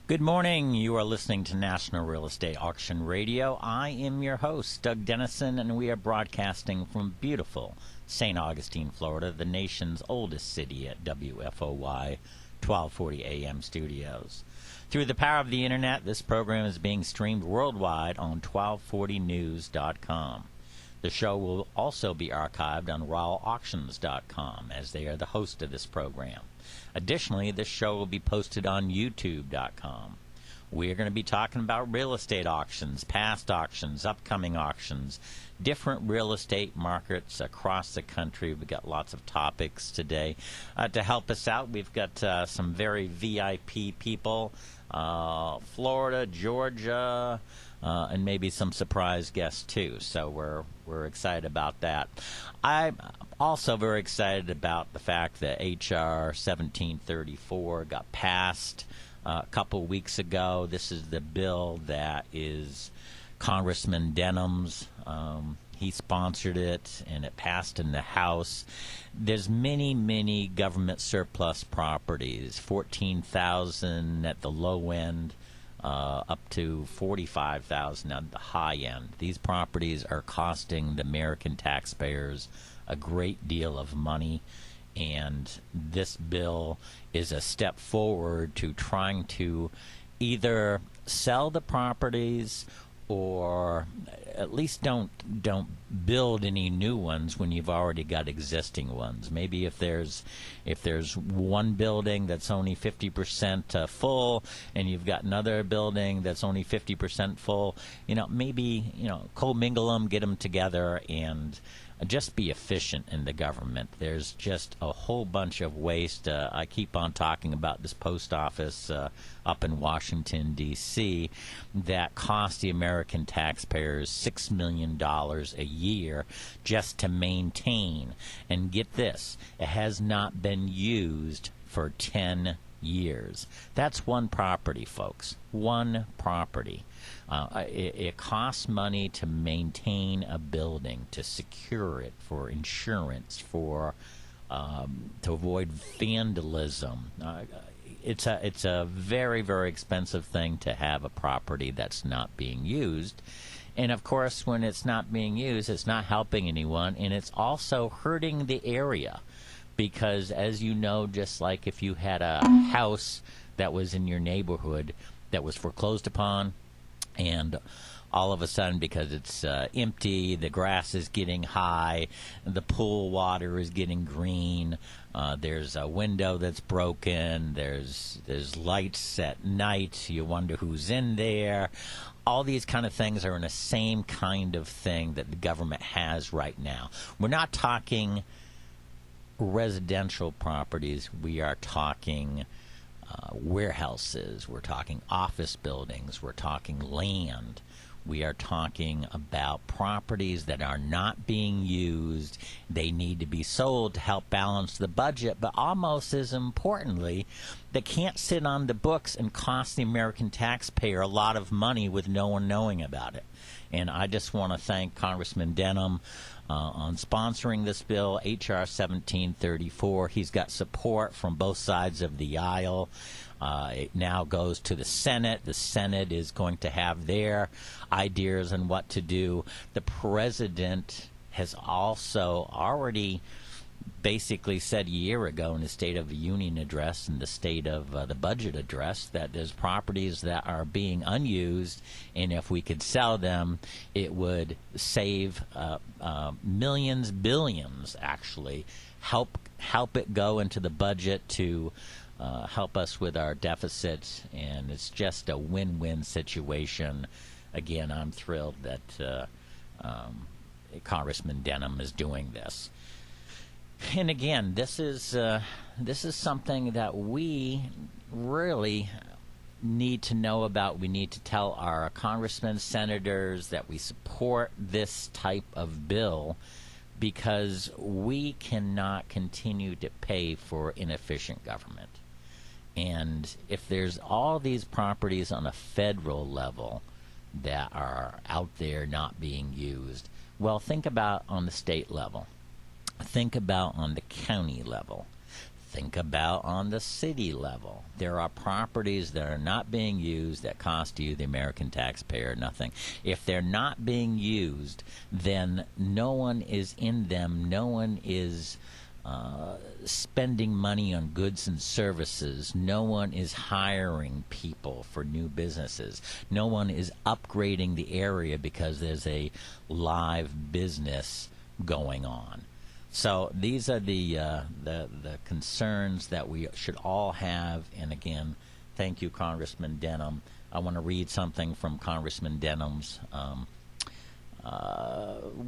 Good morning. You are listening to National Real Estate Auction Radio. I am your host, Doug Dennison, and we are broadcasting from beautiful St. Augustine, Florida, the nation's oldest city at WFOY 1240 AM studios. Through the power of the internet, this program is being streamed worldwide on 1240news.com. The show will also be archived on rawauctions.com, as they are the host of this program. Additionally, this show will be posted on youtube.com. We're going to be talking about real estate auctions, past auctions, upcoming auctions, different real estate markets across the country. We've got lots of topics today. To help us out, we've got some very VIP people, Florida, Georgia, and maybe some surprise guests too. So we're excited about that. I'm also very excited about the fact that H.R. 1734 got passed a couple weeks ago. This is the bill that is Congressman Denham's. He sponsored it, and it passed in the House. There's many government surplus properties, 14,000 at the low end, up to 45,000 at the high end. These properties are costing the American taxpayers a great deal of money, and this bill is a step forward to trying to either sell the properties or at least don't build any new ones when you've already got existing ones. Maybe if there's one building that's only 50% full, and you've got another building that's only 50% full, maybe commingle them, get them together, and just be efficient in the government. There's just a whole bunch of waste. I keep on talking about this post office up in Washington, D.C., that cost the American taxpayers $6 million a year just to maintain. And get this, it has not been used for 10 years. That's one property, folks. One property. It costs money to maintain a building, to secure it, for insurance, to avoid vandalism. It's a very, very expensive thing to have a property that's not being used. And of course, when it's not being used, it's not helping anyone, and it's also hurting the area. Because as you know, just like if you had a house that was in your neighborhood that was foreclosed upon, and all of a sudden, because it's empty, the grass is getting high, the pool water is getting green, there's a window that's broken, there's lights at night, you wonder who's in there. All these kind of things are in the same kind of thing that the government has right now. We're not talking residential properties. We are talking warehouses. We're talking office buildings. We're talking land. We are talking about properties that are not being used. They need to be sold to help balance the budget, but almost as importantly, they can't sit on the books and cost the American taxpayer a lot of money with no one knowing about it. And I just want to thank Congressman Denham on sponsoring this bill, H.R. 1734. He's got support from both sides of the aisle. It now goes to the Senate. The Senate is going to have their ideas on what to do. The president has also already basically said a year ago in the State of the Union address and the State of the Budget address that there's properties that are being unused, and if we could sell them, it would save millions, billions, actually, help it go into the budget to help us with our deficits, and it's just a win-win situation. Again, I'm thrilled that Congressman Denham is doing this. And again, this is something that we really need to know about. We need to tell our congressmen, senators that we support this type of bill, because we cannot continue to pay for inefficient government. And if there's all these properties on a federal level that are out there not being used, well, think about on the state level. Think about on the county level. think about on the city level. There are properties that are not being used that cost you, the American taxpayer, nothing. If they're not being used, then no one is in them. No one is spending money on goods and services. No one is hiring people for new businesses. No one is upgrading the area because there's a live business going on. So these are the concerns that we should all have. And again, thank you, Congressman Denham. I want to read something from Congressman Denham's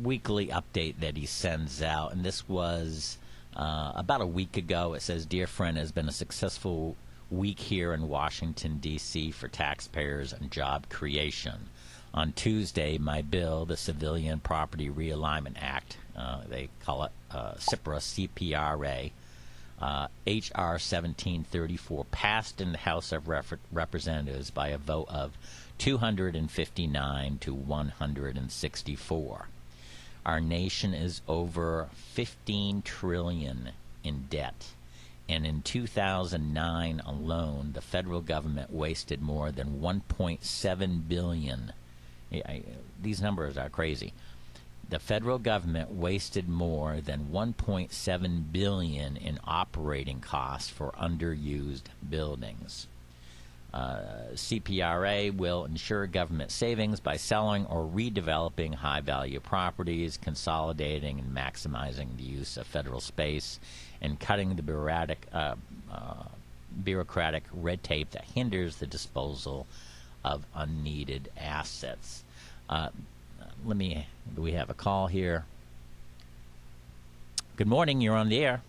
weekly update that he sends out. And this was about a week ago. It says, "Dear friend, it has been a successful week here in Washington, D.C. for taxpayers and job creation. On Tuesday, my bill, the Civilian Property Realignment Act, they call it CIPRA, CPRA, H.R. 1734, passed in the House of Representatives by a vote of 259 to 164. Our nation is over $15 trillion in debt, and in 2009 alone, the federal government wasted more than $1.7 billion. These numbers are crazy. The federal government wasted more than $1.7 billion in operating costs for underused buildings. CPRA will ensure government savings by selling or redeveloping high-value properties, consolidating and maximizing the use of federal space, and cutting the bureaucratic red tape that hinders the disposal of unneeded assets." Do we have a call here? Good morning, you're on the air.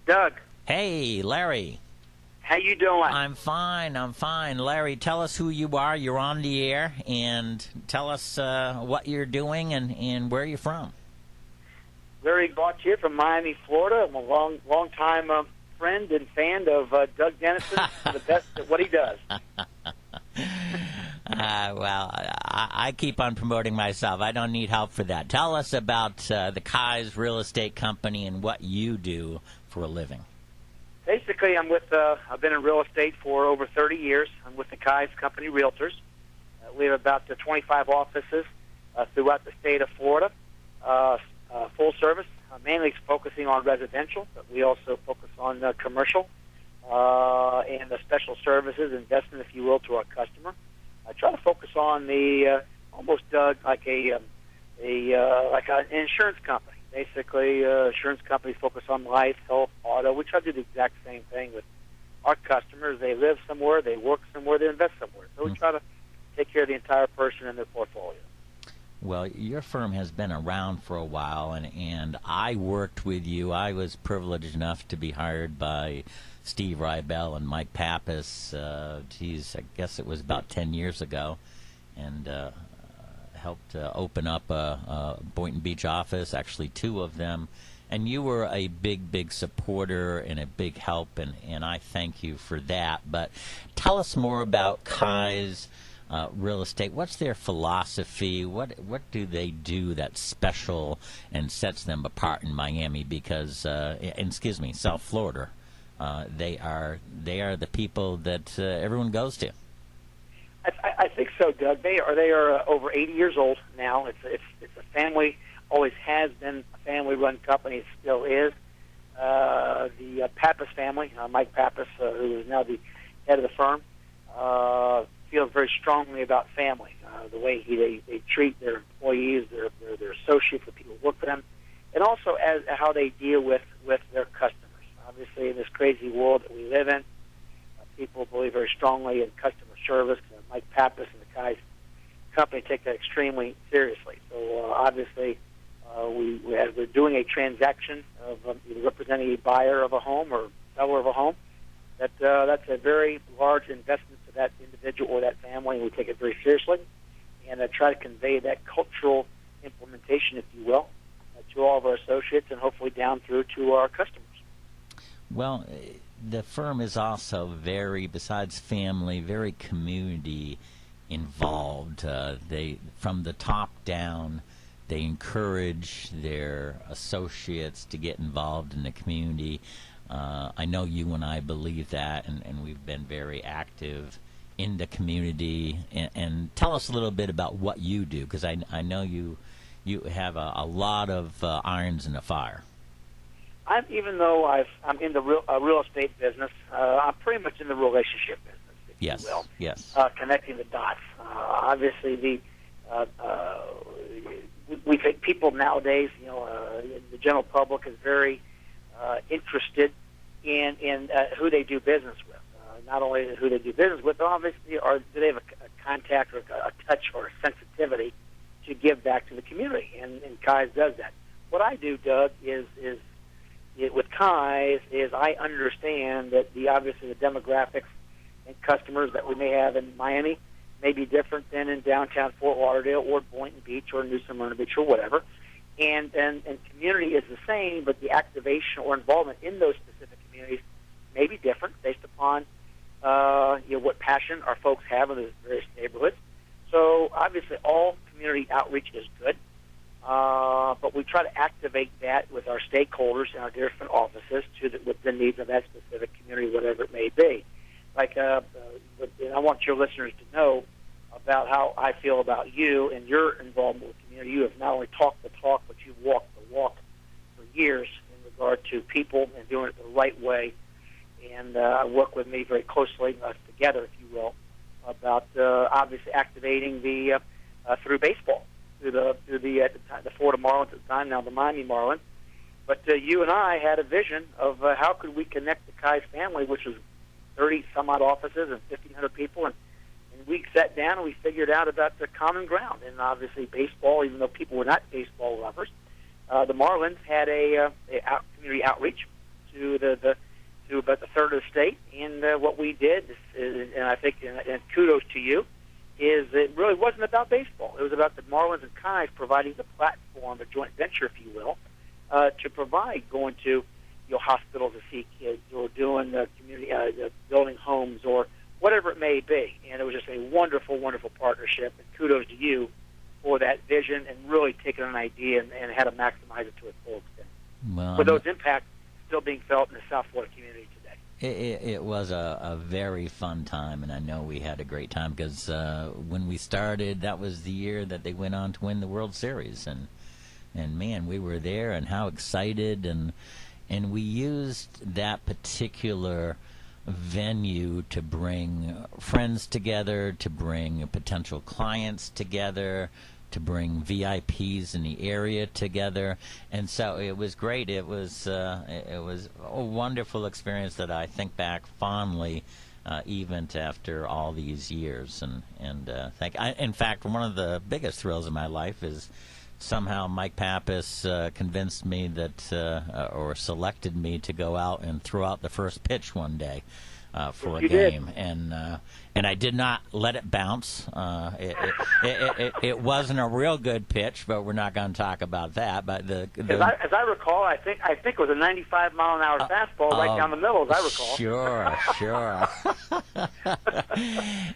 Doug. Hey, Larry. How you doing? I'm fine. Larry, tell us who you are. You're on the air, and tell us what you're doing and where you're from. Larry Botch here from Miami, Florida. I'm a long time friend and fan of Doug Dennison, the best at what he does. Well, I keep on promoting myself. I don't need help for that. Tell us about the Kai's Real Estate Company and what you do for a living. Basically, I've been in real estate for over 30 years. I'm with the Kai's Company Realtors. We have about 25 offices throughout the state of Florida, full service, mainly focusing on residential, but we also focus on commercial and the special services, investment, if you will, to our customer. I try to focus on the almost like an insurance company. Basically, insurance companies focus on life, health, auto. We try to do the exact same thing with our customers. They live somewhere, they work somewhere, they invest somewhere. So we try to take care of the entire person and their portfolio. Well, your firm has been around for a while, and I worked with you. I was privileged enough to be hired by Steve Rybell and Mike Pappas, I guess it was about 10 years ago, and helped open up a Boynton Beach office, actually two of them. And you were a big supporter and a big help, and I thank you for that. But tell us more about Kai's Real Estate. What's their philosophy? What do they do that's special and sets them apart in Miami? Because, South Florida. They are the people that everyone goes to. I think so, Doug. They are over 80 years old now. It's a family, always has been a family-run company. It still is. The Pappas family, Mike Pappas, who is now the head of the firm, feels very strongly about family. The way they treat their employees, their associates, the people who work for them, and also as how they deal with their customers. Obviously, in this crazy world that we live in, people believe very strongly in customer service. Mike Pappas and the Kai's Company take that extremely seriously. So obviously, as we're doing a transaction of either representing a buyer of a home or seller of a home, that's a very large investment to that individual or that family, and we take it very seriously. And I try to convey that cultural implementation, if you will, to all of our associates and hopefully down through to our customers. Well, the firm is also besides family, very community involved. They, from the top down, they encourage their associates to get involved in the community. I know you and I believe that, and we've been very active in the community. And tell us a little bit about what you do, because I know you have a lot of irons in the fire. Even though I'm in the real estate business, I'm pretty much in the relationship business, if Yes, you will. yes. Connecting the dots. Obviously, we think people nowadays, the general public is very interested in who they do business with. Not only who they do business with, but obviously, do they have a contact or a touch or a sensitivity to give back to the community, and Kai's does that. What I do, Doug, is with Kai's is I understand that obviously the demographics and customers that we may have in Miami may be different than in downtown Fort Lauderdale or Boynton Beach or New Smyrna Beach or whatever, and community is the same, but the activation or involvement in those specific communities may be different based upon what passion our folks have in those various neighborhoods. So obviously all community outreach is good. But we try to activate that with our stakeholders in our different offices with the needs of that specific community, whatever it may be. Like, I want your listeners to know about how I feel about you and your involvement with the community. You have not only talked the talk, but you've walked the walk for years in regard to people and doing it the right way. And work with me very closely, us together, if you will, about obviously activating the through baseball. Through the Florida Marlins at the time, now the Miami Marlins. But you and I had a vision of how could we connect the Kai's family, which was 30-some-odd offices and 1,500 people, and we sat down and we figured out about the common ground. And obviously baseball, even though people were not baseball lovers, the Marlins had a community outreach to about a third of the state. And what we did, and I think, and kudos to you, is it really wasn't about baseball. It was about the Marlins and Kai's providing the platform, a joint venture, if you will, to provide going to hospitals to see kids or doing community building homes or whatever it may be. And it was just a wonderful, wonderful partnership. And kudos to you for that vision and really taking an idea and how to maximize it to its full extent. Well, with those impacts still being felt in the South Florida community today. It was a very fun time, and I know we had a great time because when we started, that was the year that they went on to win the World Series, and man, we were there, and how excited, and we used that particular venue to bring friends together, to bring potential clients together, to bring VIPs in the area together, and so it was great. It was a wonderful experience that I think back fondly, even after all these years. In fact, one of the biggest thrills of my life is somehow Mike Pappas convinced me that, or selected me to go out and throw out the first pitch one day for a game, and I did not let it bounce. It wasn't a real good pitch, but we're not going to talk about that. But as I recall, I think it was a 95-mile-an-hour fastball right down the middle, as I recall. Sure.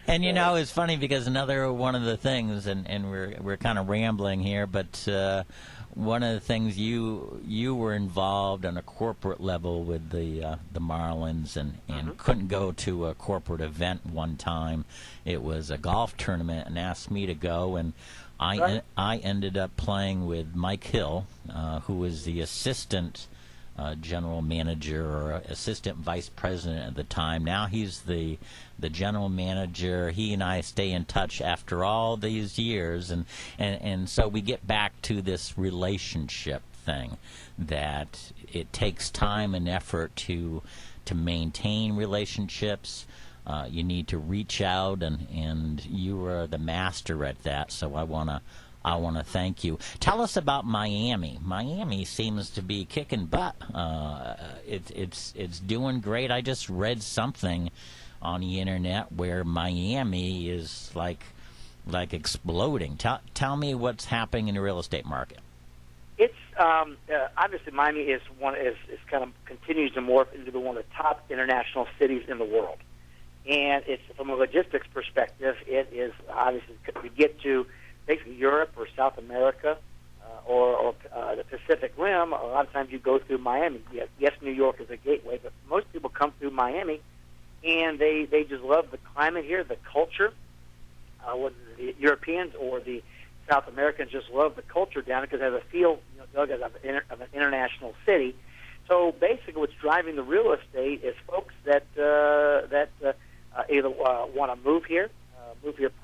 And it's funny because another one of the things, and we're kind of rambling here, but one of the things you were involved on a corporate level with the Marlins and couldn't go to a corporate event one time. It was a golf tournament and asked me to go, and I ended up playing with Mike Hill, who was the assistant general manager or assistant vice president at the time. Now he's the general manager. He and I stay in touch after all these years, and so we get back to this relationship thing, that it takes time and effort to maintain relationships. You need to reach out, and you are the master at that, so I want to thank you. Tell us about Miami. Miami seems to be kicking butt. It's doing great. I just read something on the internet where Miami is like exploding. Tell me what's happening in the real estate market. It's obviously Miami is kind of continues to morph into one of the top international cities in the world, and it's from a logistics perspective. It is obviously to get to basically Europe or South America, the Pacific Rim, a lot of times you go through Miami. Yes, New York is a gateway, but most people come through Miami, and they just love the climate here, the culture. Whether the Europeans or the South Americans just love the culture down there because it has a feel, Doug, of an international city. So basically, what's driving the real estate is folks that either want to move here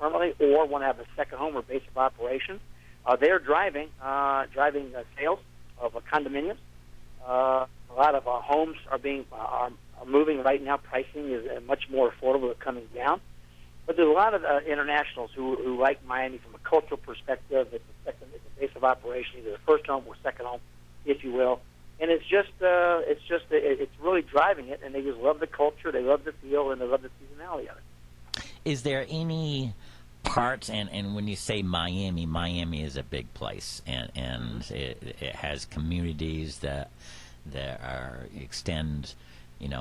permanently, or want to have a second home or base of operations. They're driving sales of condominiums. A lot of homes are moving right now. Pricing is much more affordable. They're coming down. But there's a lot of internationals who like Miami from a cultural perspective. It's a base of operation, either a first home or second home, if you will. And it's really driving it. And they just love the culture, they love the feel, and they love the seasonality of it. Is there any parts, and when you say Miami is a big place, and it has communities that extend,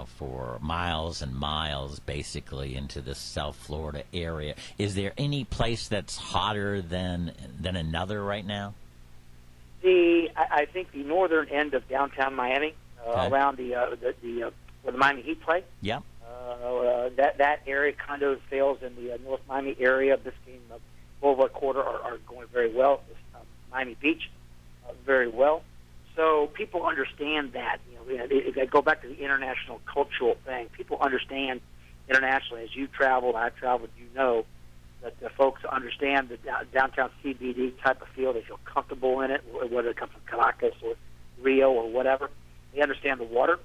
for miles and miles, basically, into the South Florida area. Is there any place that's hotter than another right now? I think the northern end of downtown Miami, around where the Miami Heat play. Yep. That area, condo sales in the North Miami area, Biscayne Boulevard quarter are going very well. Miami Beach, very well. So people understand that. If I go back to the international cultural thing, people understand internationally. As you've traveled, I've traveled, that the folks understand the downtown CBD type of feel. They feel comfortable in it, whether it comes from Caracas or Rio or whatever. They understand the water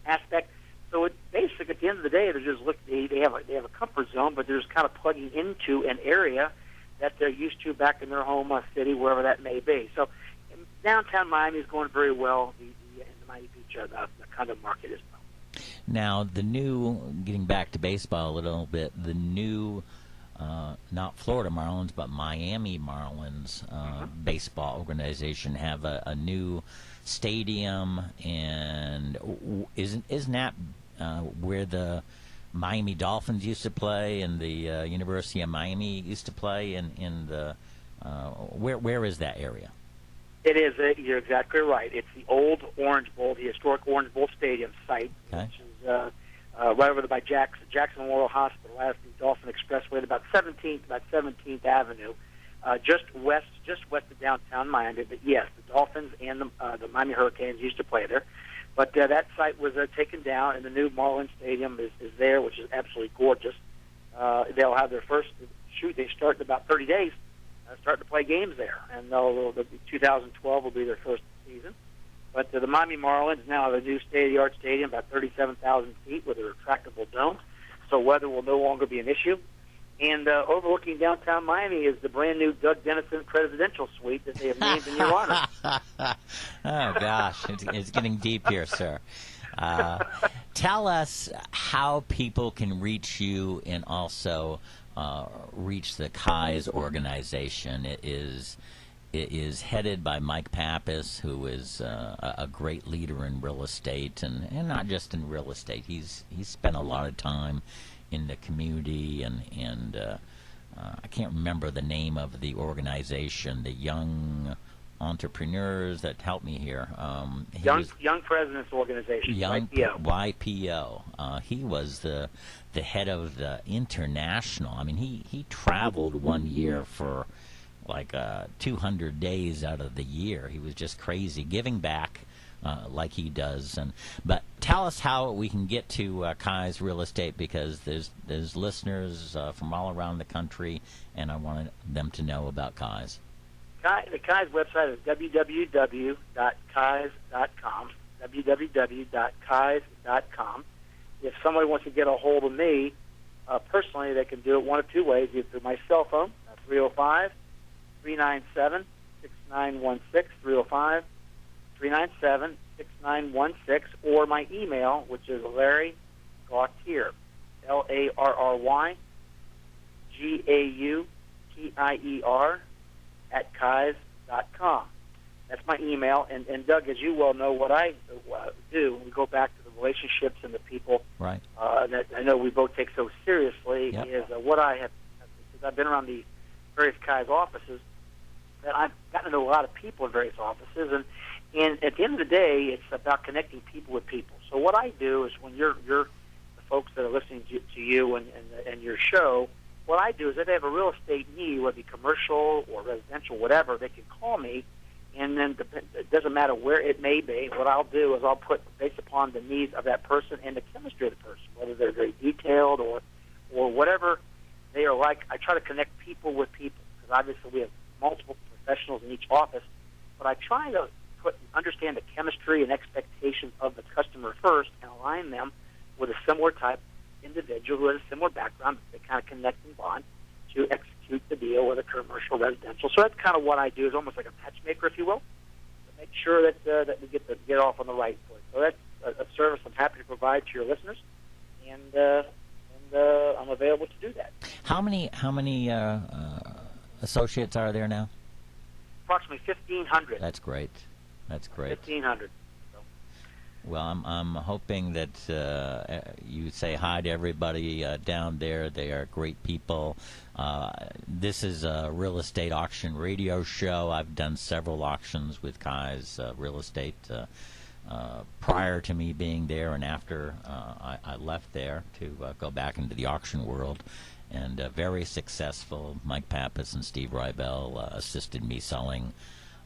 aspect. So it basically, at the end of the day, they have a comfort zone, but they're just kind of plugging into an area that they're used to back in their home city, wherever that may be. So downtown Miami is going very well. The Miami Beach, the condo market as well. Now, getting back to baseball a little bit, the new, not Florida Marlins, but Miami Marlins baseball organization have a new stadium, and isn't that where the Miami Dolphins used to play, and the University of Miami used to play, in the where is that area? It is. You're exactly right. It's the old Orange Bowl, the historic Orange Bowl Stadium site, which is right over there by Jackson Memorial Hospital, as the Dolphin Expressway, about 17th Avenue, just west of downtown Miami. But yes, the Dolphins and the Miami Hurricanes used to play there. But that site was taken down, and the new Marlins Stadium is there, which is absolutely gorgeous. They'll have their first shoot. They start in about 30 days. Starting to play games there, and 2012 will be their first season. But the Miami Marlins now have a new state-of-the-art stadium, about 37,000 feet, with a retractable dome, so weather will no longer be an issue. And overlooking downtown Miami is the brand new Doug Dennison Presidential Suite that they have named in your honor. Oh gosh, it's getting deep here, sir. Tell us how people can reach you, and also reach the KAIS organization. It is headed by Mike Pappas, who is a great leader in real estate, and not just in real estate. He's spent a lot of time in the community, and I can't remember the name of the organization, the Young Entrepreneurs that helped me here. Young Presidents Organization, YPO. He was the head of the international. I mean, he traveled one year for like 200 days out of the year. He was just crazy, giving back like he does. But tell us how we can get to KAIS Real Estate, because there's listeners from all around the country, and I wanted them to know about KAIS. The KAIS website is www.kais.com, www.kais.com. If somebody wants to get a hold of me personally, they can do it one of two ways, either through my cell phone, 305-397-6916, 305-397-6916, or my email, which is Larry Gautier, LarryGautier @kais.com. That's my email. And Doug, as you well know, what I do, we go back to the relationships and the people right. That I know we both take so seriously, yep. is what I have, because I've been around the various KAIS offices that I've gotten to know a lot of people in various offices, and at the end of the day, it's about connecting people with people. So what I do is when you're the folks that are listening to you and your show, what I do is if they have a real estate need, whether it be commercial or residential, whatever, they can call me, and then it doesn't matter where it may be. What I'll do is I'll put, based upon the needs of that person and the chemistry of the person, whether they're very detailed or whatever they are like, I try to connect people with people, because obviously we have multiple professionals in each office, but I try to understand the chemistry and expectations of the customer first and align them with a similar type individual who has a similar background. They kind of connect and bond to execute the deal with a commercial residential. So that's kind of what I do, is almost like a matchmaker, if you will, to make sure that we get off on the right foot. So that's a service I'm happy to provide to your listeners, and I'm available to do that. How many associates are there now? Approximately 1,500. That's great. That's great. 1,500. Well, I'm hoping that you say hi to everybody down there. They are great people. This is a real estate auction radio show. I've done several auctions with Kai's Real Estate prior to me being there and after I left there to go back into the auction world. And very successful. Mike Pappas and Steve Rybel assisted me selling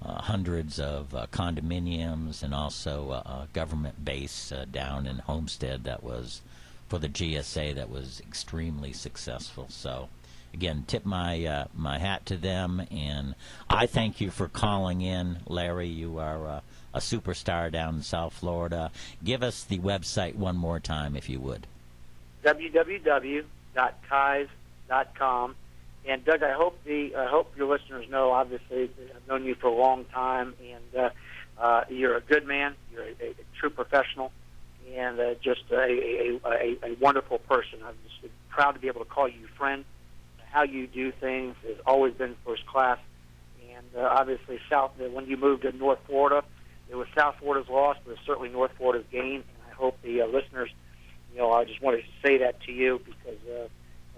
hundreds of condominiums and also a government base down in Homestead that was for the GSA that was extremely successful. So again, tip my hat to them, and I thank you for calling in, Larry. You are a superstar down in South Florida. Give us the website one more time, if you would. www.kais.com. And Doug, I hope your listeners know. Obviously, I've known you for a long time, and you're a good man. You're a true professional, and just a wonderful person. I'm just proud to be able to call you friend. How you do things has always been first class. And obviously, when you moved to North Florida, it was South Florida's loss, but it's certainly North Florida's gain. And I hope the listeners, I just wanted to say that to you because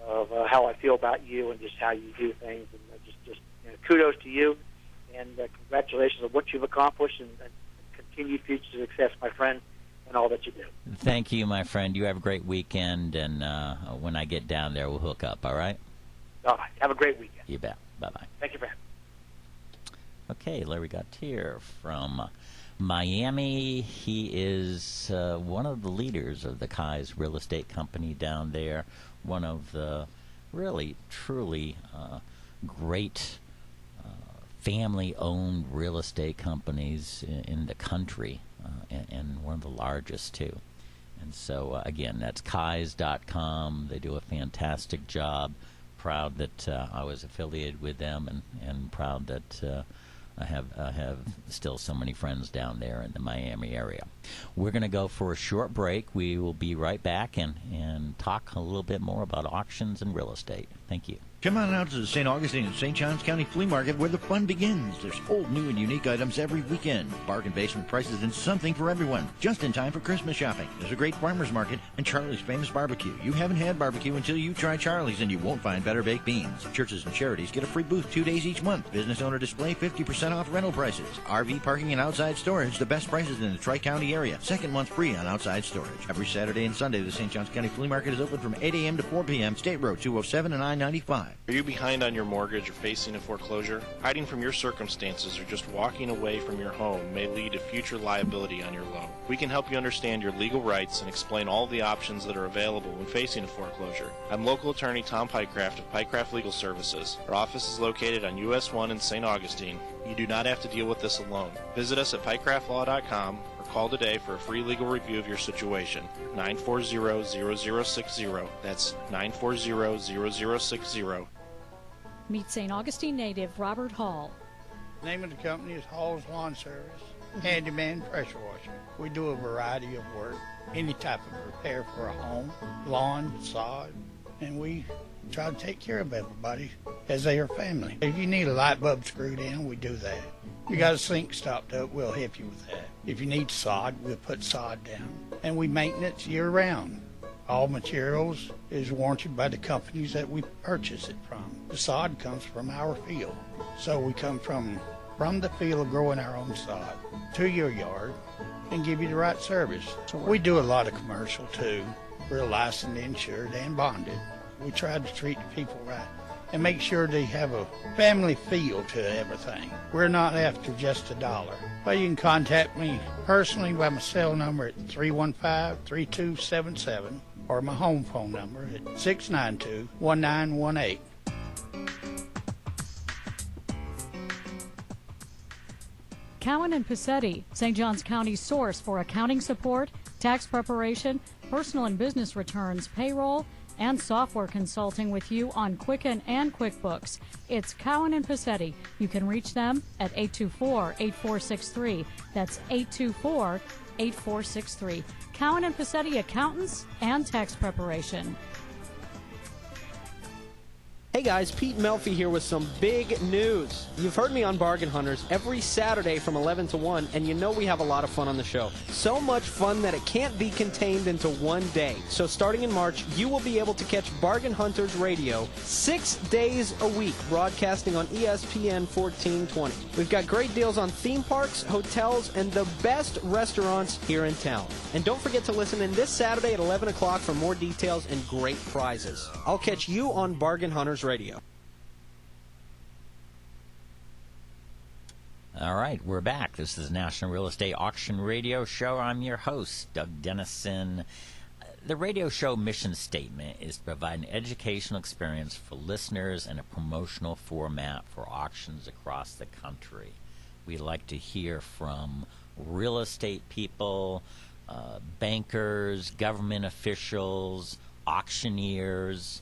of how I feel about you and just how you do things. And just kudos to you, and congratulations on what you've accomplished, and continued future success, my friend, and all that you do. Thank you, my friend. You have a great weekend, and when I get down there, we'll hook up, all right? All right. Have a great weekend. You bet. Bye-bye. Thank you for having me. Okay, Larry Gautier from Miami. He is one of the leaders of the Kai's Real Estate Company down there, one of the really, truly great family-owned real estate companies in the country, and one of the largest, too. And so, again, that's Kais.com. They do a fantastic job. Proud that I was affiliated with them, and proud that I have still so many friends down there in the Miami area. We're going to go for a short break. We will be right back and talk a little bit more about auctions and real estate. Thank you. Come on out to the St. Augustine and St. Johns County Flea Market where the fun begins. There's old, new, and unique items every weekend. Bargain basement prices and something for everyone. Just in time for Christmas shopping. There's a great farmer's market and Charlie's Famous Barbecue. You haven't had barbecue until you try Charlie's, and you won't find better baked beans. Churches and charities get a free booth 2 days each month. Business owner display 50% off rental prices. RV parking and outside storage, the best prices in the Tri-County area. Second month free on outside storage. Every Saturday and Sunday, the St. Johns County Flea Market is open from 8 a.m. to 4 p.m. State Road 207 and I-95. Are you behind on your mortgage or facing a foreclosure? Hiding from your circumstances or just walking away from your home may lead to future liability on your loan. We can help you understand your legal rights and explain all the options that are available when facing a foreclosure. I'm local attorney Tom Pycraft of Pycraft Legal Services. Our office is located on US 1 in St. Augustine. You do not have to deal with this alone. Visit us at pycraftlaw.com or call today for a free legal review of your situation. 940-0060. That's 940-0060. Meet St. Augustine native Robert Hall. Name of the company is Hall's Lawn Service, Handyman Pressure Washer. We do a variety of work, any type of repair for a home, lawn, sod, and we try to take care of everybody as they are family. If you need a light bulb screwed in, we do that. If you got a sink stopped up, we'll help you with that. If you need sod, we'll put sod down. And we maintenance year round. All materials is warranted by the companies that we purchase it from. The sod comes from our field. So we come from the field growing our own sod to your yard and give you the right service. We do a lot of commercial too. We're licensed, insured, and bonded. We try to treat the people right and make sure they have a family feel to everything. We're not after just a dollar. But you can contact me personally by my cell number at 315-3277 or my home phone number at 692-1918. Cowan and Passetti, St. Johns County's source for accounting support, tax preparation, personal and business returns, payroll, and software consulting with you on Quicken and QuickBooks. It's Cowan and Passetti. You can reach them at 824-8463. That's 824-8463. Cowan and Passetti Accountants and Tax Preparation. Hey guys, Pete Melfi here with some big news. You've heard me on Bargain Hunters every Saturday from 11 to 1, and you know we have a lot of fun on the show. So much fun that it can't be contained into one day. So starting in March, you will be able to catch Bargain Hunters Radio 6 days a week, broadcasting on ESPN 1420. We've got great deals on theme parks, hotels, and the best restaurants here in town. And don't forget to listen in this Saturday at 11 o'clock for more details and great prizes. I'll catch you on Bargain Hunters Radio. All right, we're back. This is National Real Estate Auction Radio Show. I'm your host, Doug Dennison. The radio show mission statement is to provide an educational experience for listeners and a promotional format for auctions across the country. We like to hear from real estate people, bankers, government officials, auctioneers,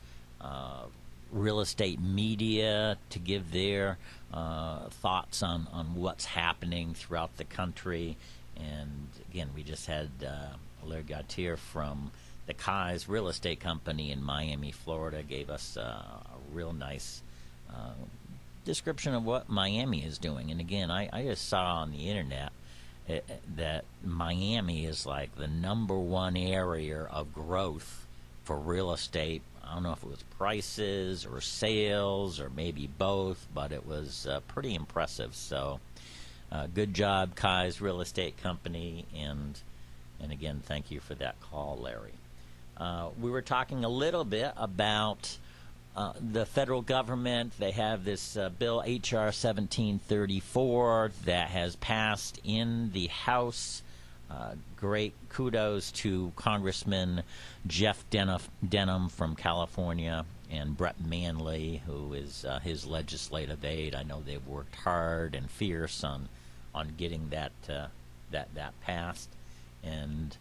real estate media to give their thoughts on what's happening throughout the country. And again, we just had Larry Gautier from the Kai's Real Estate Company in Miami, Florida, gave us a real nice description of what Miami is doing. And again, I just saw on the internet that Miami is like the #1 area of growth for real estate. I don't know if it was prices or sales or maybe both, but it was pretty impressive. So good job, Kai's Real Estate Company, and again, thank you for that call, Larry. We were talking a little bit about the federal government. They have this bill, H.R. 1734, that has passed in the House. Great kudos to Congressman Jeff Denham from California and Brett Manley, who is his legislative aide. I know they've worked hard and fierce on getting that passed, and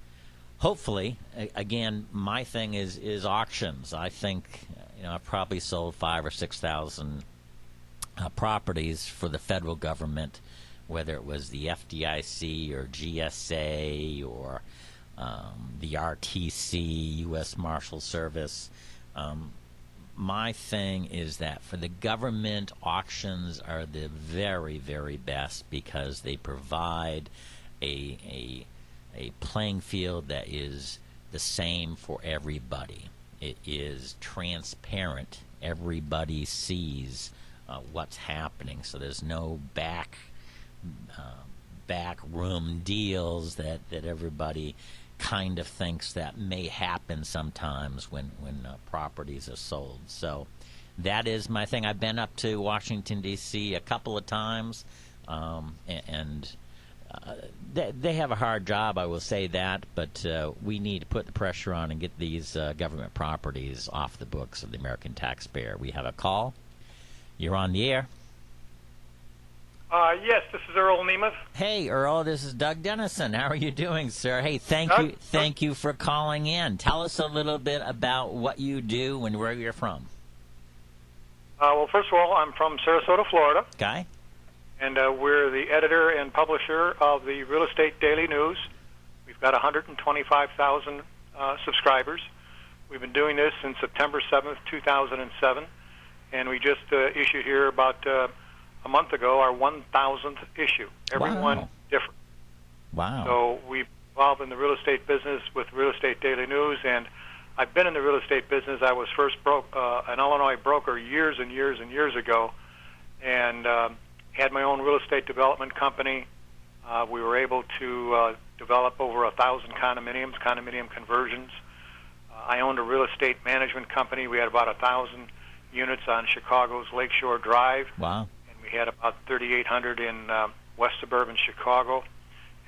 hopefully, again, my thing is auctions. I think I've probably sold 5,000 or 6,000 properties for the federal government, whether it was the FDIC or GSA or the RTC, U.S. Marshal Service. My thing is that for the government, auctions are the very, very best because they provide a playing field that is the same for everybody. It is transparent. Everybody sees what's happening, so there's no back room deals that everybody kind of thinks that may happen sometimes when properties are sold. So that is my thing. I've been up to Washington, D.C. a couple of times, and they have a hard job, I will say that, but we need to put the pressure on and get these government properties off the books of the American taxpayer. We have a call. You're on the air. Yes, this is Earl Nemeth. Hey, Earl, this is Doug Dennison. How are you doing, sir? Hey, thank you for calling in. Tell us a little bit about what you do and where you're from. Well, first of all, I'm from Sarasota, Florida. Okay. And we're the editor and publisher of the Real Estate Daily News. We've got 125,000 subscribers. We've been doing this since September 7th, 2007, and we just issued here about a month ago our 1,000th issue. Every one different. Wow. So we're involved in the real estate business with Real Estate Daily News, and I've been in the real estate business. I was first an Illinois broker years and years and years ago, and had my own real estate development company. We were able to develop over 1,000 condominium conversions. I owned a real estate management company. We had about 1,000 units on Chicago's Lakeshore Drive. Wow. And we had about 3,800 in West Suburban Chicago,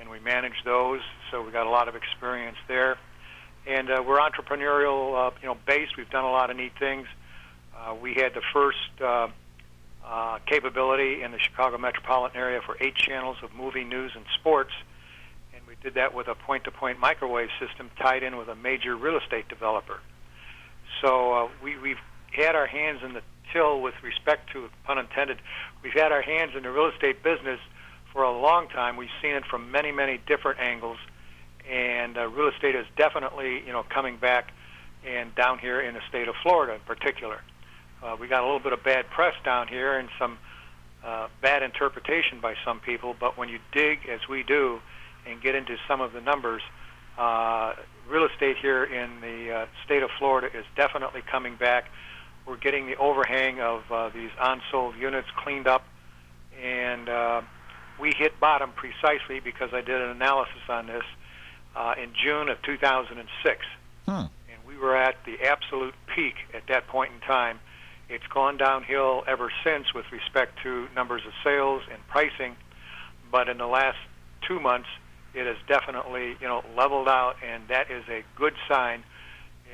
and we managed those, so we got a lot of experience there. And we're entrepreneurial, based. We've done a lot of neat things. We had the first capability in the Chicago metropolitan area for 8 channels of movie, news, and sports, and we did that with a point-to-point microwave system tied in with a major real estate developer. So we've had our hands in the till with respect to, pun intended, we've had our hands in the real estate business for a long time. We've seen it from many, many different angles, and real estate is definitely, coming back, and down here in the state of Florida in particular. We got a little bit of bad press down here and some bad interpretation by some people, but when you dig, as we do, and get into some of the numbers, real estate here in the state of Florida is definitely coming back. We're getting the overhang of these unsold units cleaned up, and we hit bottom precisely because I did an analysis on this in June of 2006. And we were at the absolute peak at that point in time. It's gone downhill ever since with respect to numbers of sales and pricing, but in the last 2 months, it has definitely, leveled out, and that is a good sign.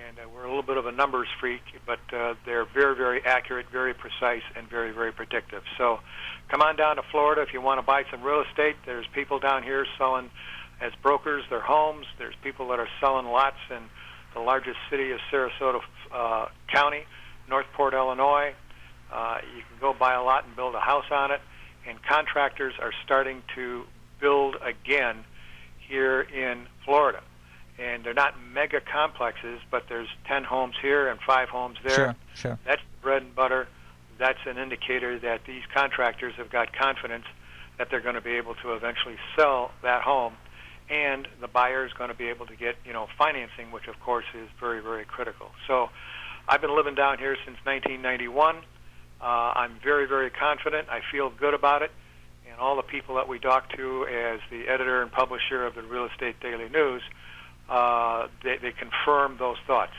And we're a little bit of a numbers freak, but they're very, very accurate, very precise, and very, very predictive. So come on down to Florida if you want to buy some real estate. There's people down here selling, as brokers, their homes. There's people that are selling lots in the largest city of Sarasota County, Northport, Illinois. You can go buy a lot and build a house on it. And contractors are starting to build again here in Florida. And they're not mega complexes, but there's 10 homes here and 5 homes there. Sure. That's bread and butter. That's an indicator that these contractors have got confidence that they're going to be able to eventually sell that home, and the buyer is going to be able to get, financing, which of course is very, very critical. So I've been living down here since 1991. I'm very, very confident. I feel good about it. And all the people that we talk to as the editor and publisher of the Real Estate Daily News, they confirm those thoughts.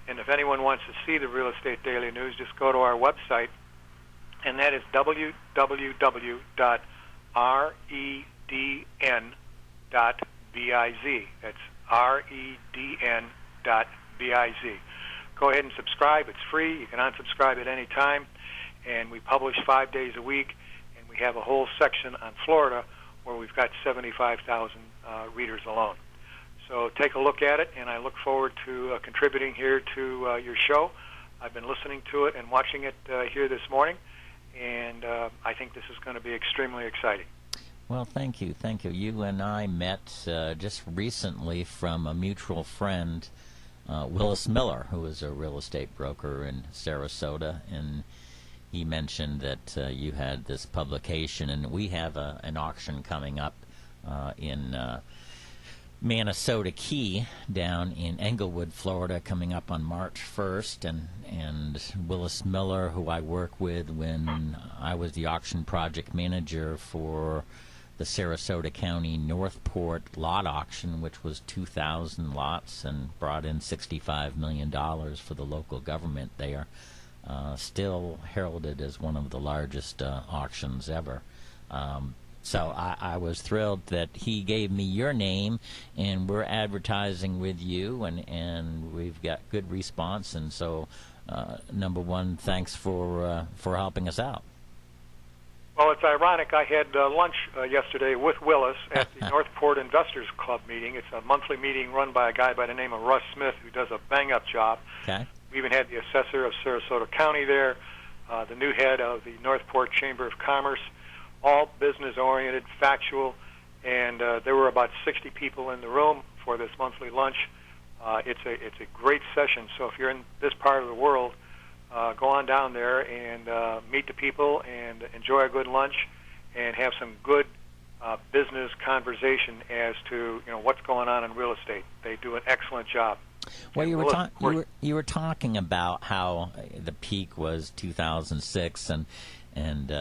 And if anyone wants to see the Real Estate Daily News, just go to our website, and that is www.redn.biz. That's redn.biz. Go ahead and subscribe. It's free. You can unsubscribe at any time. And we publish 5 days a week, and we have a whole section on Florida where we've got 75,000 readers alone. So take a look at it, and I look forward to contributing here to your show. I've been listening to it and watching it here this morning, and I think this is going to be extremely exciting. Well, thank you. You and I met just recently from a mutual friend, Willis Miller, who is a real estate broker in Sarasota, and he mentioned that you had this publication, and we have an auction coming up in Manasota Key down in Englewood, Florida, coming up on March 1st, and Willis Miller, who I work with when I was the auction project manager for the Sarasota County Northport lot auction, which was 2,000 lots and brought in $65 million for the local government. They are still heralded as one of the largest auctions ever. So I was thrilled that he gave me your name, and we're advertising with you, and we've got good response. And so, number one, thanks for helping us out. Well, it's ironic. I had lunch yesterday with Willis at the Northport Investors Club meeting. It's a monthly meeting run by a guy by the name of Russ Smith, who does a bang-up job. Okay. We even had the assessor of Sarasota County there, the new head of the Northport Chamber of Commerce, all business-oriented, factual, and there were about 60 people in the room for this monthly lunch. It's a great session, so if you're in this part of the world, go on down there and meet the people and enjoy a good lunch and have some good business conversation as to what's going on in real estate. They do an excellent job. Well, you were talking about how the peak was 2006, and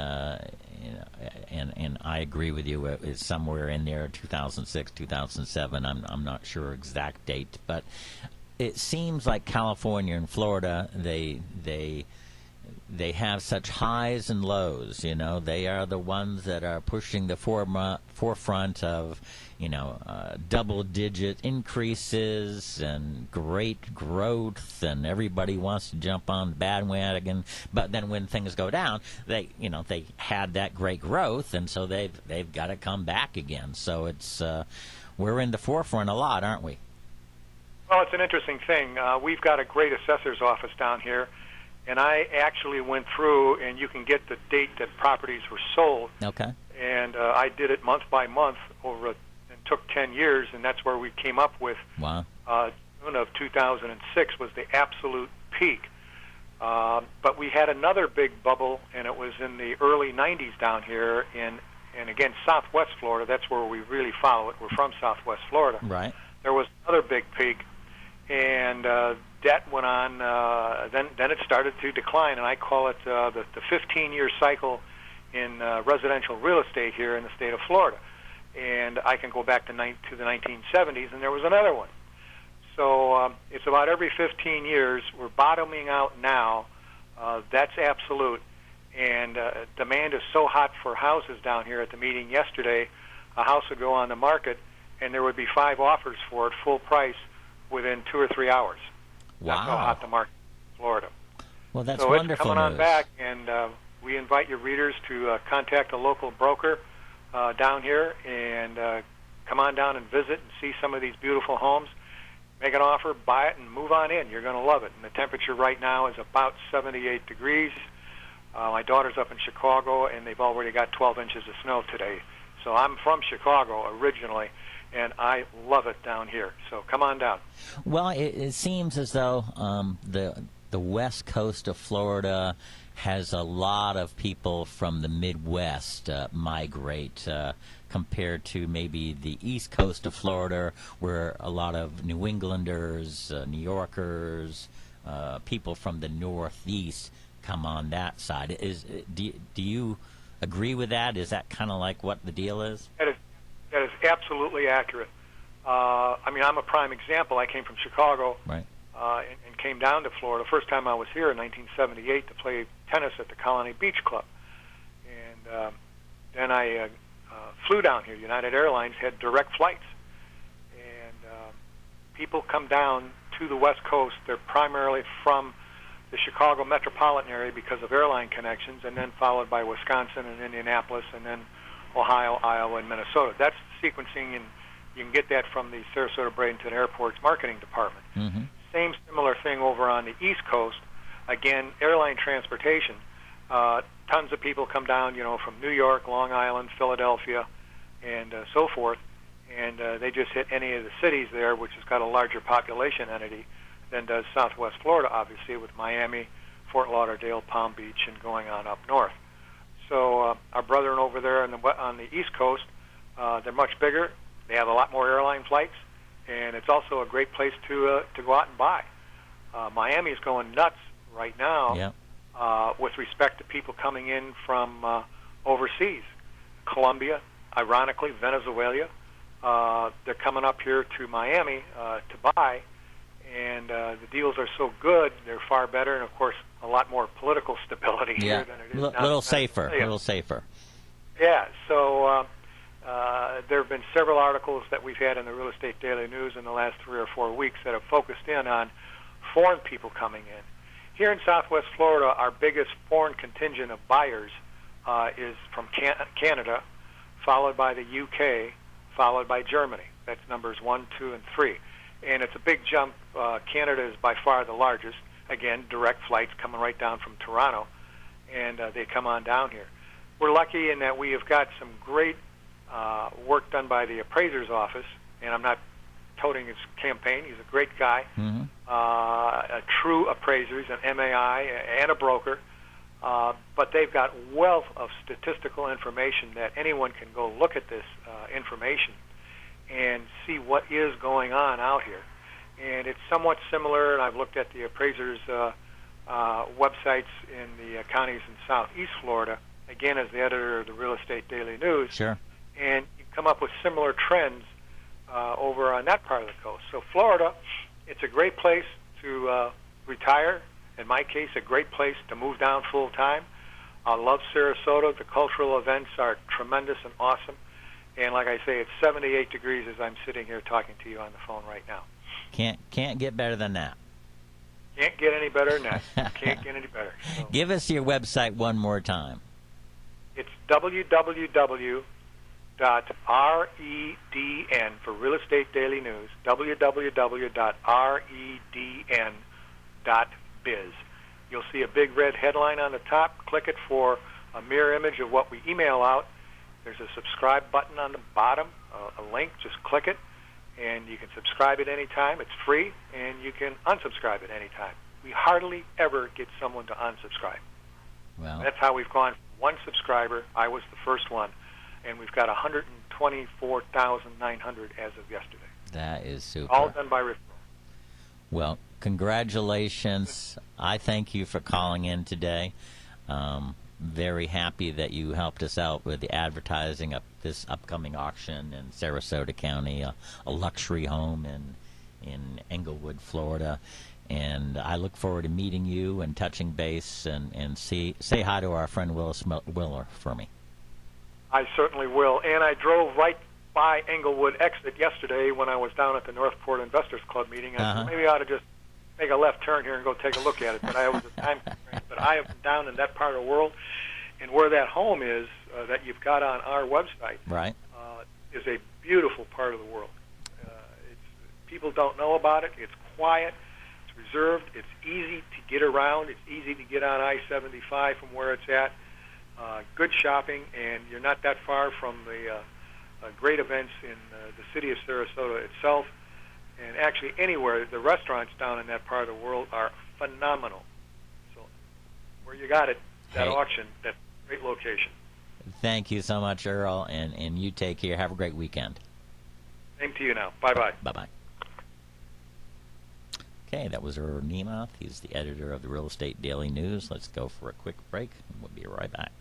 I agree with you. It's somewhere in there, 2006, 2007. I'm not sure exact date, but it seems like California and Florida they have such highs and lows. You know, they are the ones that are pushing the forefront of, double-digit increases and great growth, and everybody wants to jump on the bandwagon. But then when things go down, they had that great growth, and so they've got to come back again. So it's we're in the forefront a lot, aren't we? Well, it's an interesting thing. We've got a great assessor's office down here. And I actually went through, and you can get the date that properties were sold. Okay. And I did it month by month and took 10 years, and that's where we came up with. Wow. June of 2006 was the absolute peak. But we had another big bubble, and it was in the early 90s down here and again, Southwest Florida. That's where we really follow it. We're from Southwest Florida. Right. There was another big peak, and that went on. Then it started to decline, and I call it the 15-year cycle in residential real estate here in the state of Florida. And I can go back to the 1970s, and there was another one. So it's about every 15 years. We're bottoming out now. That's absolute. And demand is so hot for houses down here. At the meeting yesterday, a house would go on the market, and there would be 5 offers for it, full price, within 2 or 3 hours. Wow. That's how hot the market is in Florida. Well, that's so wonderful it's coming on news. back, and we invite your readers to contact a local broker down here and come on down and visit and see some of these beautiful homes. Make an offer, buy it, and move on in. You're going to love it. And the temperature right now is about 78 degrees. My daughter's up in Chicago, and they've already got 12 inches of snow today. So I'm from Chicago originally, and I love it down here. So come on down. Well, it seems as though the west coast of Florida has a lot of people from the Midwest migrate compared to maybe the east coast of Florida, where a lot of New Englanders, New Yorkers, people from the Northeast come on that side. Do you agree with that? Is that kind of like what the deal is? That is absolutely accurate. I mean, I'm a prime example. I came from Chicago, right, and came down to Florida. First time I was here in 1978 to play tennis at the Colony Beach Club. And then I flew down here. United Airlines had direct flights. And people come down to the West Coast. They're primarily from the Chicago metropolitan area because of airline connections, and then followed by Wisconsin and Indianapolis, and then Ohio, Iowa, and Minnesota. That's the sequencing, and you can get that from the Sarasota-Bradenton Airport's marketing department. Mm-hmm. Same similar thing over on the East Coast. Again, airline transportation. Tons of people come down, from New York, Long Island, Philadelphia, and so forth, and they just hit any of the cities there, which has got a larger population entity than does Southwest Florida, obviously, with Miami, Fort Lauderdale, Palm Beach, and going on up north. So our brethren over there on the East Coast, they're much bigger. They have a lot more airline flights, and it's also a great place to go out and buy. Miami is going nuts right now. Yep. With respect to people coming in from overseas. Colombia, ironically, Venezuela, they're coming up here to Miami to buy, and the deals are so good, they're far better, and of course, a lot more political stability here than it is down a little safer. Yeah, so there have been several articles that we've had in the Real Estate Daily News in the last 3 or 4 weeks that have focused in on foreign people coming in. Here in Southwest Florida, our biggest foreign contingent of buyers is from Canada, followed by the UK, followed by Germany. That's numbers 1, 2, and 3. And it's a big jump. Canada is by far the largest. Again, direct flights coming right down from Toronto, and they come on down here. We're lucky in that we have got some great work done by the appraiser's office, and I'm not toting his campaign. He's a great guy, a true appraiser. He's an MAI and a broker, but they've got wealth of statistical information that anyone can go look at this information and see what is going on out here. and it's somewhat similar, and I've looked at the appraisers' websites in the counties in southeast Florida, again, as the editor of the Real Estate Daily News. Sure. And you come up with similar trends over on that part of the coast. So Florida, it's a great place to retire. In my case, a great place to move down full time. I love Sarasota. The cultural events are tremendous and awesome. And like I say, it's 78 degrees as I'm sitting here talking to you on the phone right now. Can't get better than that. Can't get any better than that. Can't get any better. So Give us your website one more time. it's www.redn for Real Estate Daily News, www.redn.biz. You'll see a big red headline on the top. Click it for a mirror image of what we email out. There's a subscribe button on the bottom, a link. Just click it, and you can subscribe at any time. It's free, and you can unsubscribe at any time. We hardly ever get someone to unsubscribe. Well, That's how we've gone from one subscriber. I was the first one, and we've got 124,900 as of yesterday. that is super. All done by referral. Well, congratulations. I thank you for calling in today. Very happy that you helped us out with the advertising of this upcoming auction in Sarasota County, a luxury home in Englewood, Florida. And I look forward to meeting you and touching base and say hi to our friend Willis Willer for me. I certainly will. And I drove right by Englewood exit yesterday when I was down at the Northport Investors Club meeting. I said, maybe I ought to just make a left turn here and go take a look at it. But I was a time constraint. But I have been down in that part of the world, and where that home is that you've got on our website Right. Is a beautiful part of the world. People don't know about it. It's quiet. It's reserved. It's easy to get around. It's easy to get on I-75 from where it's at. Good shopping, and you're not that far from the great events in the city of Sarasota itself. And actually anywhere, the restaurants down in that part of the world are phenomenal. So where you got it, that auction, that's a great location. Thank you so much, Earl, and you take care. Have a great weekend. Same to you now. Bye-bye. Bye-bye. Okay, that was Earl Niemoth. He's the editor of the Real Estate Daily News. Let's go for a quick break, and we'll be right back.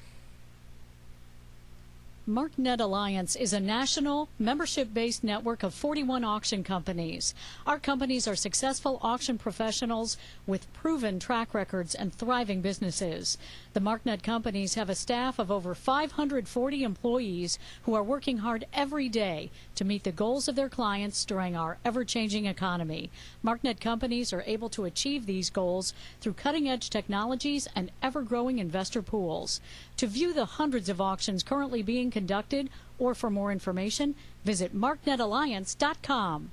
MarkNet Alliance is a national, membership-based network of 41 auction companies. Our companies are successful auction professionals with proven track records and thriving businesses. The MarkNet companies have a staff of over 540 employees who are working hard every day to meet the goals of their clients during our ever-changing economy. MarkNet companies are able to achieve these goals through cutting-edge technologies and ever-growing investor pools. To view the hundreds of auctions currently being conducted, or for more information, visit marknetalliance.com.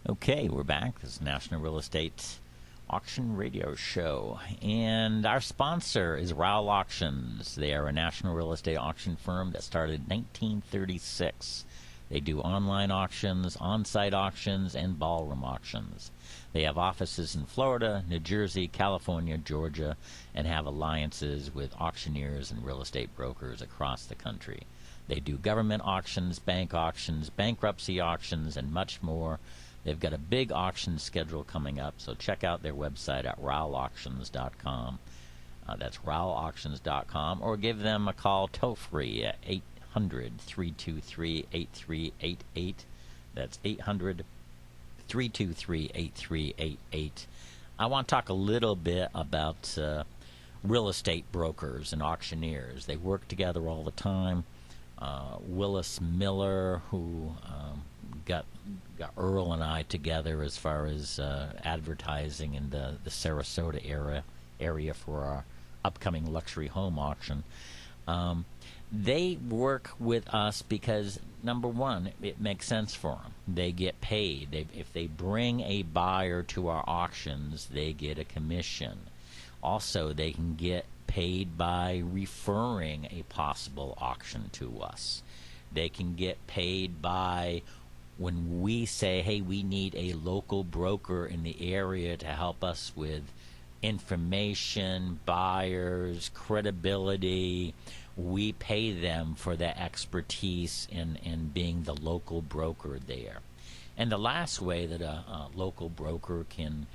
Okay, we're back. This is National Real Estate Auction Radio Show. And our sponsor is Rowell Auctions. They are a national real estate auction firm that started in 1936. They do online auctions, on-site auctions, and ballroom auctions. They have offices in Florida, New Jersey, California, Georgia, and have alliances with auctioneers and real estate brokers across the country. They do government auctions, bankruptcy auctions, and much more. They've got a big auction schedule coming up, so check out their website at rowellauctions.com. That's rowellauctions.com, or give them a call toll-free at 800-323-8388. That's 800-323-8388. I want to talk a little bit about real estate brokers and auctioneers. They work together all the time. Willis Miller, who got Earl and I together as far as advertising in the Sarasota area for our upcoming luxury home auction. They work with us because, number one, it makes sense for them. They get paid. If they bring a buyer to our auctions, they get a commission. Also, they can get paid by referring a possible auction to us. They can get paid by when we say, hey, we need a local broker in the area to help us with information, buyers, credibility. We pay them for that expertise in being the local broker there. And the last way that a local broker can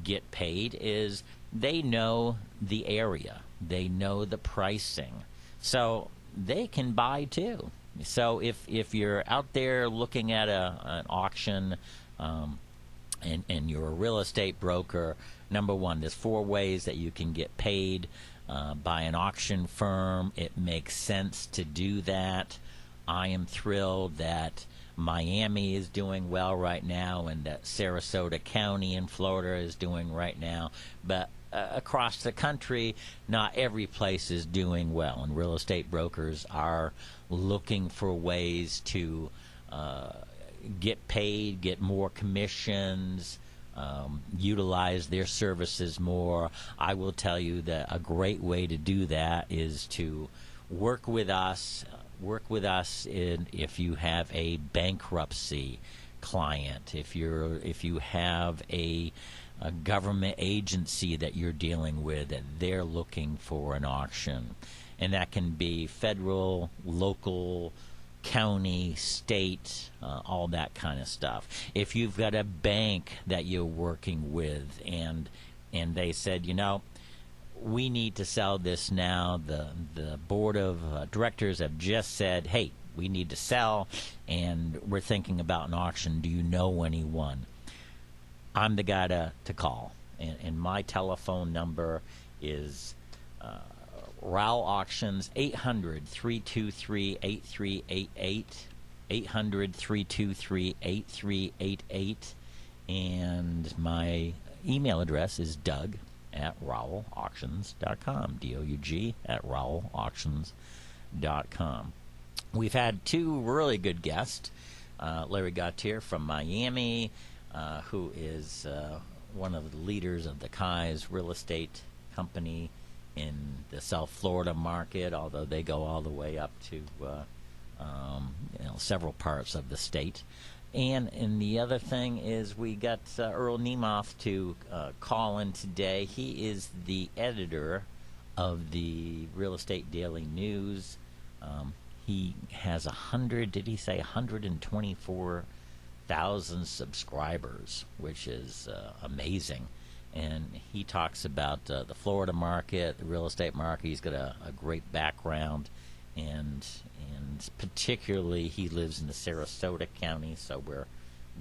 get paid is they know the area, they know the pricing, so they can buy too. So if you're out there looking at an auction, and you're a real estate broker, number one, there's 4 ways that you can get paid by an auction firm. It makes sense to do that. I am thrilled that Miami is doing well right now and that Sarasota County in Florida is doing right now. But across the country, not every place is doing well, and real estate brokers are looking for ways to get paid, get more commissions, utilize their services more. I will tell you that a great way to do that is to work with us. If you have a bankruptcy client, if you have a government agency that you're dealing with that they're looking for an auction, and that can be federal, local, county, state, all that kind of stuff. If you've got a bank that you're working with and they said, we need to sell this now, the board of directors have just said, hey, we need to sell and we're thinking about an auction, do you know anyone? I'm the guy to call, and my telephone number is Rowell Auctions, 800-323-8388, 800-323-8388, and my email address is doug@rowellauctions.com, doug@rowellauctions.com. We've had 2 really good guests. Larry Gautier from Miami, who is one of the leaders of the Kai's real estate company in the South Florida market, although they go all the way up to several parts of the state. And the other thing is we got Earl Niemoth to call in today. He is the editor of the Real Estate Daily News. He has 124,000 subscribers, which is amazing. And he talks about the Florida market, the real estate market. He's got a great background, and particularly he lives in the Sarasota County, so we're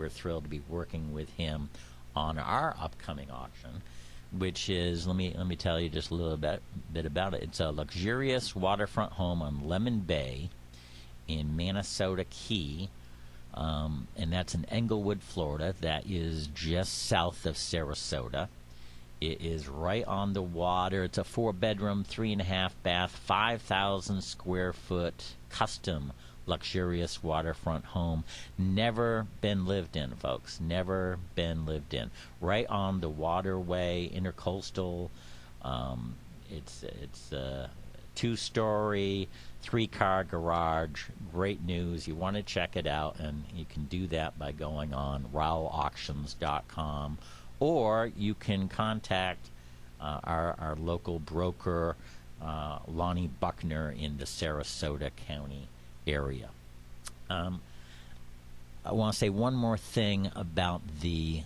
thrilled to be working with him on our upcoming auction, which is, let me tell you just a little bit about it. It's a luxurious waterfront home on Lemon Bay in Manasota Key, and that's in Englewood, Florida. That is just south of Sarasota. It is right on the water. It's a 4-bedroom, 3.5 bath, 5,000 square foot custom luxurious waterfront home. Never been lived in, folks. Never been lived in. Right on the waterway, intercoastal. It's a 2-story, 3-car garage. Great news. You want to check it out, and you can do that by going on RowellAuctions.com. Or you can contact our local broker, Lonnie Buckner, in the Sarasota County area. I want to say one more thing about the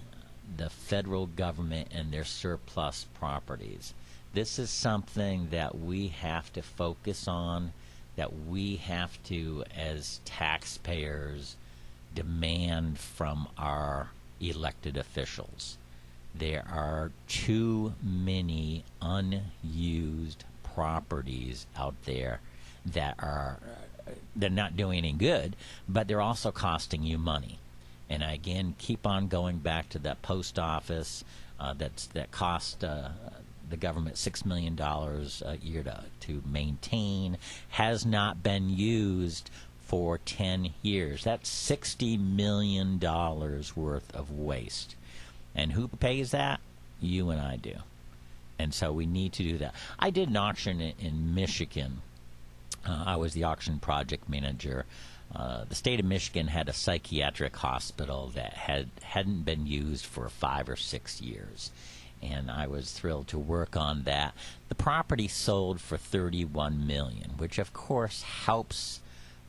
federal government and their surplus properties. This is something that we have to focus on, that we have to, as taxpayers, demand from our elected officials. There are too many unused properties out there that they're not doing any good, but they're also costing you money. And again, keep on going back to that post office that cost the government $6 million a year to maintain, has not been used for 10 years. That's $60 million worth of waste. And who pays that? You and I do. And so we need to do that. I did an auction in Michigan. I was the auction project manager. The state of Michigan had a psychiatric hospital that hadn't been used for 5 or 6 years. And I was thrilled to work on that. The property sold for $31 million, which of course helps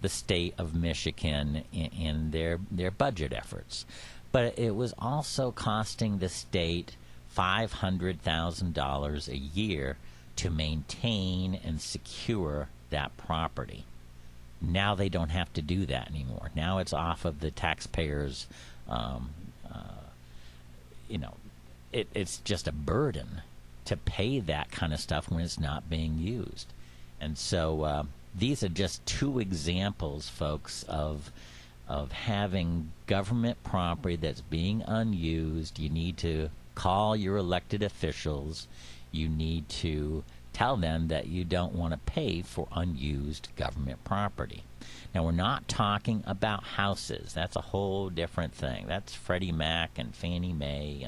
the state of Michigan in their budget efforts. But it was also costing the state $500,000 a year to maintain and secure that property. Now they don't have to do that anymore. Now it's off of the taxpayers. It's just a burden to pay that kind of stuff when it's not being used. And so these are just two examples, folks, of having government property that's being unused. You need to call your elected officials. You need to tell them that you don't want to pay for unused government property. Now, we're not talking about houses. That's a whole different thing. That's Freddie Mac and Fannie Mae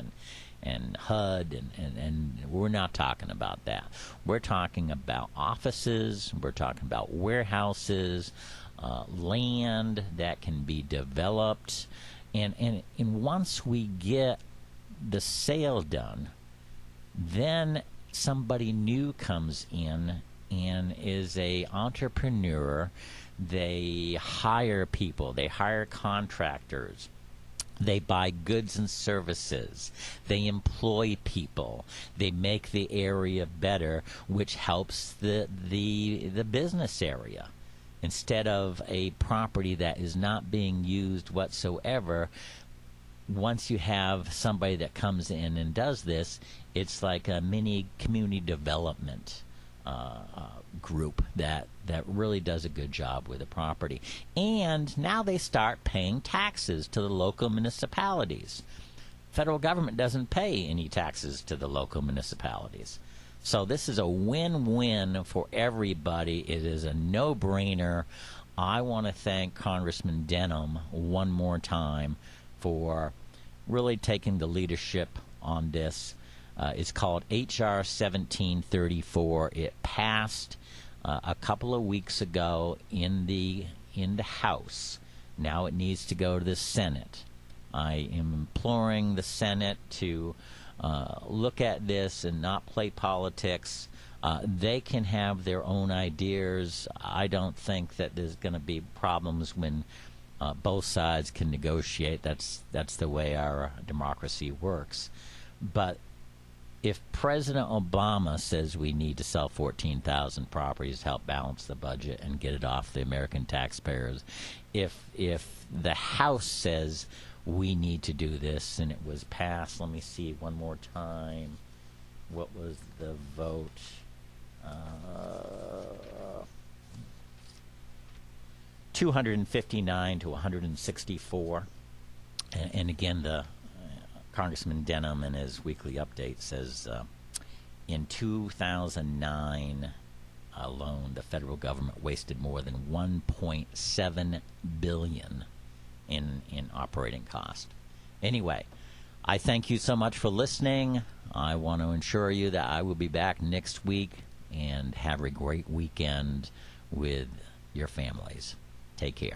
and HUD, and we're not talking about that. We're talking about offices. We're talking about warehouses, land that can be developed. And once we get the sale done, then somebody new comes in and is a entrepreneur. They hire people. They hire contractors. They buy goods and services. They employ people. They make the area better, which helps the business area. Instead of a property that is not being used whatsoever, once you have somebody that comes in and does this, it's like a mini community development group that really does a good job with the property. And now they start paying taxes to the local municipalities. Federal government doesn't pay any taxes to the local municipalities. So this is a win-win for everybody. It is a no-brainer. I want to thank Congressman Denham one more time for really taking the leadership on this. It's called H.R. 1734. It passed a couple of weeks ago in the House. Now it needs to go to the Senate. I am imploring the Senate to look at this and not play politics. They can have their own ideas. I don't think that there's going to be problems when both sides can negotiate. That's the way our democracy works. But if President Obama says we need to sell 14,000 properties to help balance the budget and get it off the American taxpayers, if the House says we need to do this and it was passed, let me see one more time, what was the vote? 259 to 164. And again, the Congressman Denham in his weekly update says in 2009 alone, the federal government wasted more than $1.7 billion in operating cost. Anyway, I thank you so much for listening. I want to assure you that I will be back next week, and have a great weekend with your families. Take care.